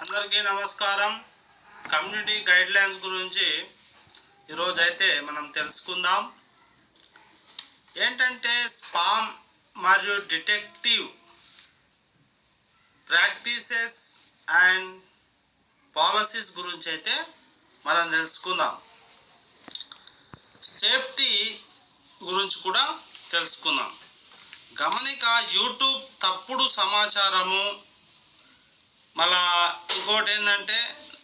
అందరికీ నమస్కారం. Community guidelines గురించి ఈరోజు అయితే మనం తెలుసుకుందాం. ఏంటంటే స్పామ్ మరియు డిటెక్టివ్ ప్రాక్టీసెస్ అండ్ పాలసీస్ గురించి అయితే మనం తెలుసుకుందాం. సేఫ్టీ గురించి కూడా తెలుసుకుందాం. గమనిక, యూట్యూబ్ తప్పుడు సమాచారము, మళ్ళా ఇంకోటి ఏంటంటే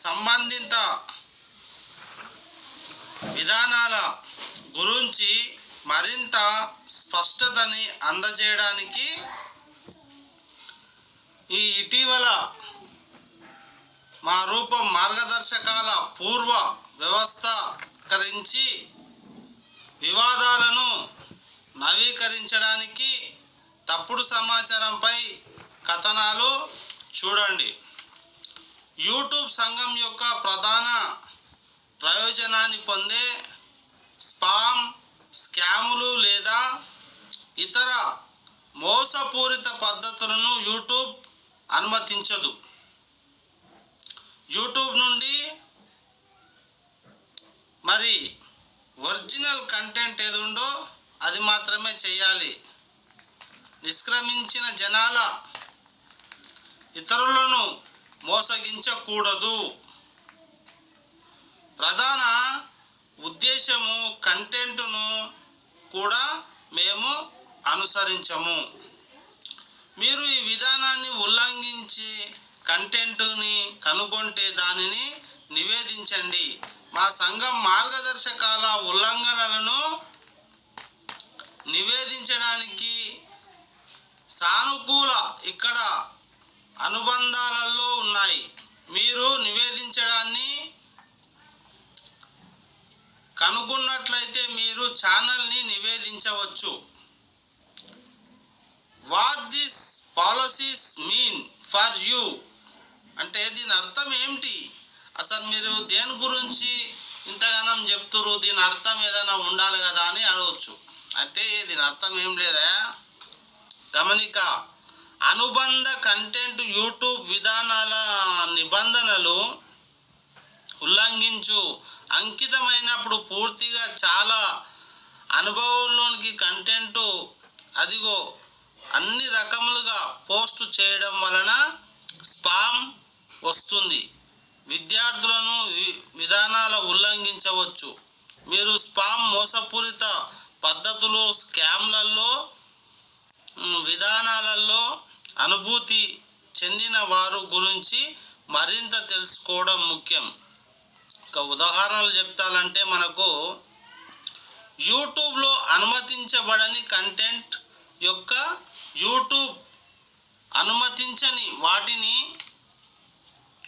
సంబంధిత విధానాల గురించి మరింత స్పష్టతని అందజేయడానికి ఈ ఇటీవల మా రూపం మార్గదర్శకాల పూర్వ వ్యవస్థీకరించి వివాదాలను నవీకరించడానికి తప్పుడు సమాచారంపై కథనాలు చూడండి. యూట్యూబ్ సంఘం యొక్క ప్రధాన ప్రయోజనాన్ని పొందే స్పామ్, స్కాములు లేదా ఇతర మోసపూరిత పద్ధతులను యూట్యూబ్ అనుమతించదు. యూట్యూబ్ నుండి మరి ఒరిజినల్ కంటెంట్ ఏది ఉందో అది మాత్రమే చేయాలి. నిష్క్రమించిన జనాల ఇతరులను మోసగించకూడదు. ప్రధాన ఉద్దేశము కంటెంట్ను కూడా మేము అనుసరించము. మీరు ఈ విధానాన్ని ఉల్లంఘించి కంటెంట్ని కనుగొంటే దానిని నివేదించండి. మా సంఘం మార్గదర్శకాల ఉల్లంఘనలను నివేదించడానికి సానుకూల ఇక్కడ అనుబంధాలలో ఉన్నాయి. మీరు నివేదించడాన్ని కనుగొన్నట్లయితే మీరు ఛానల్ని నివేదించవచ్చు. What this policies mean for you అంటే దీని అర్థం ఏమిటి? అసలు మీరు దేని గురించి ఇంతగానం చెప్తున్నారు, దీని అర్థం ఏదైనా ఉండాలి కదా అని అడగవచ్చు. అయితే దీని అర్థం ఏం లేదా? గమనిక, అనుబంధ కంటెంట్ యూట్యూబ్ విధానాల నిబంధనలు ఉల్లంఘించు అంకితమైనప్పుడు పూర్తిగా చాలా అనుభవంలోనికి కంటెంట్ అదిగో అన్ని రకములుగా పోస్ట్ చేయడం వలన స్పామ్ వస్తుంది. విద్యార్థులను విధానాల ఉల్లంఘించవచ్చు. మీరు స్పామ్, మోసపూరిత పద్ధతులు, స్కామ్లలో విధానాలలో అనుభూతి చెందిన వారు గురించి మరింత తెలుసుకోవడం ముఖ్యం. ఒక ఉదాహరణలు చెప్తానంటే మనకు యూట్యూబ్లో అనుమతించబడని కంటెంట్ యొక్క యూట్యూబ్ అనుమతించని వాటిని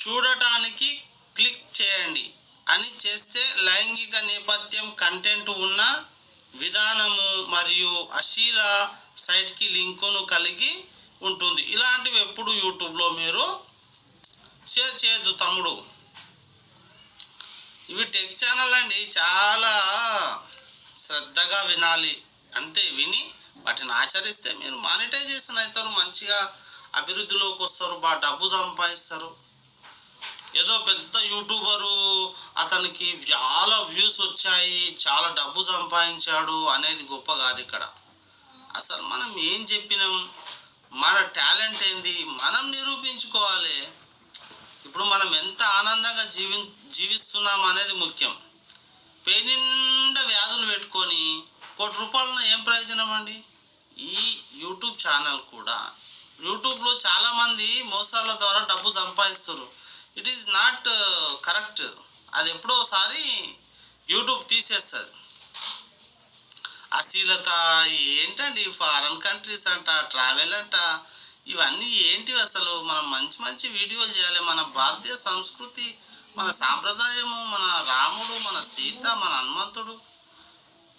చూడటానికి క్లిక్ చేయండి అని చేస్తే లైంగిక నేపథ్యం కంటెంట్ ఉన్న విధానము మరియు అశ్లీల సైట్కి లింకును కలిగి ఉంటుంది. ఇలాంటివి ఎప్పుడు యూట్యూబ్లో మీరు షేర్ చేయొద్దు తమ్ముడు. ఇవి టెక్ ఛానల్ అండి, చాలా శ్రద్ధగా వినాలి. అంటే విని వాటిని ఆచరిస్తే మీరు మానిటైజేషన్ అవుతారు, మంచిగా అభివృద్ధిలోకి వస్తారు, బాగా డబ్బు సంపాదిస్తారు. ఏదో పెద్ద యూట్యూబరు అతనికి చాలా వ్యూస్ వచ్చాయి, చాలా డబ్బు సంపాదించాడు అనేది గొప్ప కాదు. ఇక్కడ అసలు మనం ఏం చెప్పినాం, మన టాలెంట్ ఏంది మనం నిరూపించుకోవాలి. ఇప్పుడు మనం ఎంత ఆనందంగా జీవిస్తున్నాం అనేది ముఖ్యం. పేనిండా వ్యాధులు పెట్టుకొని ₹1 ఏం ప్రయోజనం అండి? ఈ యూట్యూబ్ ఛానల్ కూడా, యూట్యూబ్లో చాలామంది మోసాల ద్వారా డబ్బు సంపాదిస్తారు. It is not correct. అది ఎప్పుడో ఒకసారి యూట్యూబ్ తీసేస్తుంది. అశ్లీలత ఏంటండి, ఫారెన్ కంట్రీస్ అంట, ట్రావెల్ అంట, ఇవన్నీ ఏంటివి? అసలు మనం మంచి మంచి వీడియోలు చేయాలి. మన భారతీయ సంస్కృతి, మన సాంప్రదాయము, మన రాముడు, మన సీత, మన హనుమంతుడు,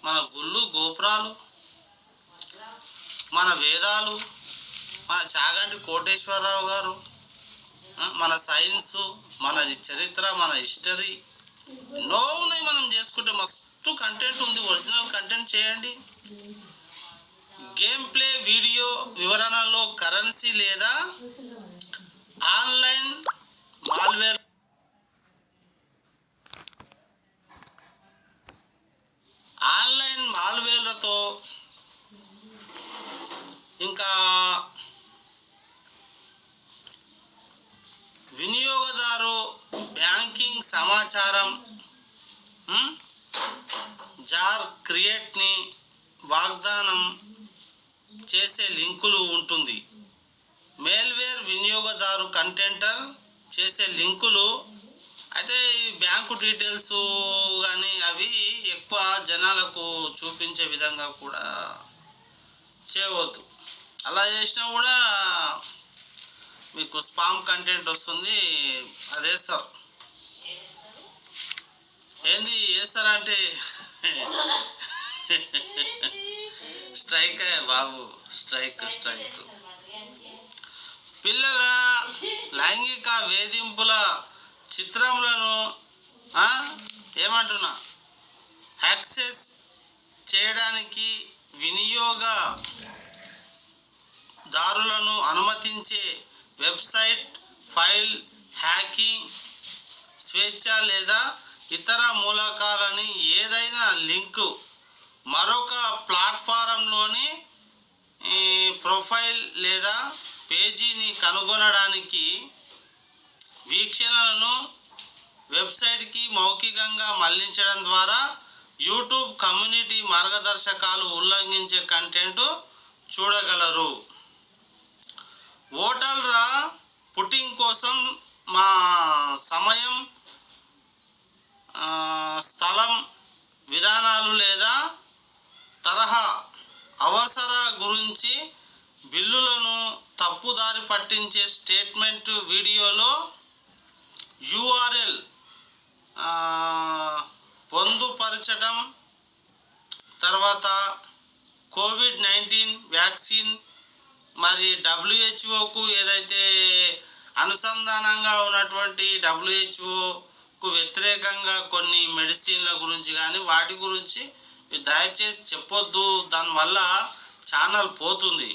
మన గుళ్ళు గోపురాలు, మన వేదాలు, మన చాగంటి కోటేశ్వరరావు గారు, మన సైన్సు, మన చరిత్ర, మన హిస్టరీ ఎన్నో ఉన్నాయి. మనం చేసుకుంటే మస్తు కంటెంట్ ఉంది. ఒరిజినల్ కంటెంట్ చేయండి. గేమ్ ప్లే వీడియో వివరణలో కరెన్సీ లేదా ఆన్లైన్ వినియోగదారు బ్యాంకింగ్ సమాచారం జార్ క్రియేట్ని వాగ్దానం చేసే లింకులు ఉంటుంది. మేల్వేర్ వినియోగదారు కంటెంటర్ చేసే లింకులు అయితే ఈ బ్యాంకు డీటెయిల్స్ కానీ అవి ఎక్కువ జనాలకు చూపించే విధంగా కూడా చేయవద్దు. అలా చేసినా కూడా మీకు స్పామ్ కంటెంట్ వస్తుంది, అది వేస్తారు. ఏంది వేస్తారంటే స్ట్రైక్ బాబు, స్ట్రైక్. పిల్లల లైంగిక వేధింపుల చిత్రములను ఏమంటున్నా యాక్సెస్ చేయడానికి వినియోగదారులను అనుమతించే వెబ్సైట్ ఫైల్ హ్యాకింగ్ స్వేచ్ఛ లేదా ఇతర మూలకాలని ఏదైనా లింకు మరొక ప్లాట్ఫారంలోని ప్రొఫైల్ లేదా పేజీని కనుగొనడానికి వీక్షణలను వెబ్సైట్కి మౌఖికంగా మళ్లించడం ద్వారా యూట్యూబ్ కమ్యూనిటీ మార్గదర్శకాలు ఉల్లంఘించే కంటెంట్ చూడగలరు. ఓటర్ల పుట్టింగ్ కోసం మా సమయం, స్థలం, విధానాలు లేదా తరహా అవసర గురించి బిల్లులను తప్పుదారి పట్టించే స్టేట్మెంట్ వీడియోలో యూఆర్ఎల్ పొందుపరచడం, తర్వాత కోవిడ్-19 వ్యాక్సిన్ మరి డబ్ల్యూహెచ్ఓకు ఏదైతే అనుసంధానంగా ఉన్నటువంటి డబ్ల్యూహెచ్ఓకు వ్యతిరేకంగా కొన్ని మెడిసిన్ల గురించి కానీ వాటి గురించి దయచేసి చెప్పొద్దు, దానివల్ల ఛానల్ పోతుంది.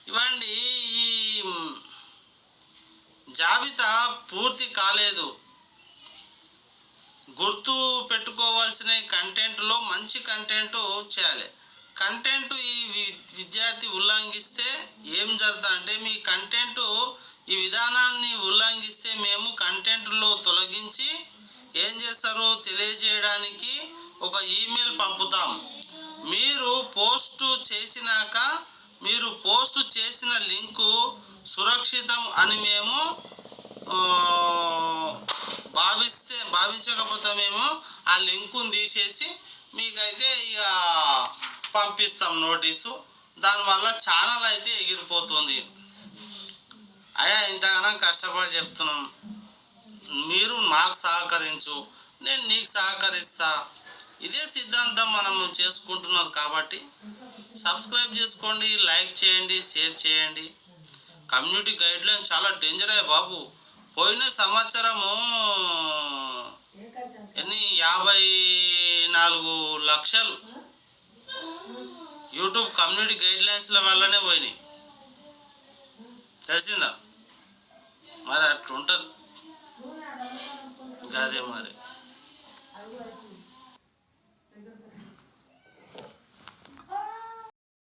ఇవ్వండి, ఈ జాబితా పూర్తి కాలేదు. గుర్తు పెట్టుకోవాల్సిన కంటెంట్లో మంచి కంటెంట్ చేయాలి. కంటెంట్ ఈ విద్యార్థి ఉల్లంఘిస్తే ఏం జరుగుతుంది అంటే, మీ కంటెంట్ ఈ విధానాన్ని ఉల్లంఘిస్తే మేము కంటెంట్లో తొలగించి ఏం చేస్తారు తెలియజేయడానికి ఒక ఈమెయిల్ పంపుతాం. మీరు పోస్ట్ చేసినాక మీరు పోస్ట్ చేసిన లింకు సురక్షితం అని మేము భావించకపోతే మేము ఆ లింకును తీసేసి మీకైతే ఇక పంపిస్తాం నోటీసు. దానివల్ల ఛానల్ అయితే ఎగిరిపోతుంది. అయ్యా ఇంతగానో కష్టపడి చెప్తున్నాం, మీరు నాకు సహకరించు, నేను నీకు సహకరిస్తా, ఇదే సిద్ధాంతం మనము చేసుకుంటున్నారు. కాబట్టి సబ్స్క్రైబ్ చేసుకోండి, లైక్ చేయండి, షేర్ చేయండి. కమ్యూనిటీ గైడ్లైన్ చాలా డేంజర్ అయ్యా బాబు. పోయిన సంవత్సరము 54 లక్షలు యూట్యూబ్ కమ్యూనిటీ గైడ్లైన్స్ల వల్లనే పోయినాయి. తెలిసిందా? మరి అట్లుంటుంది. అదే మరి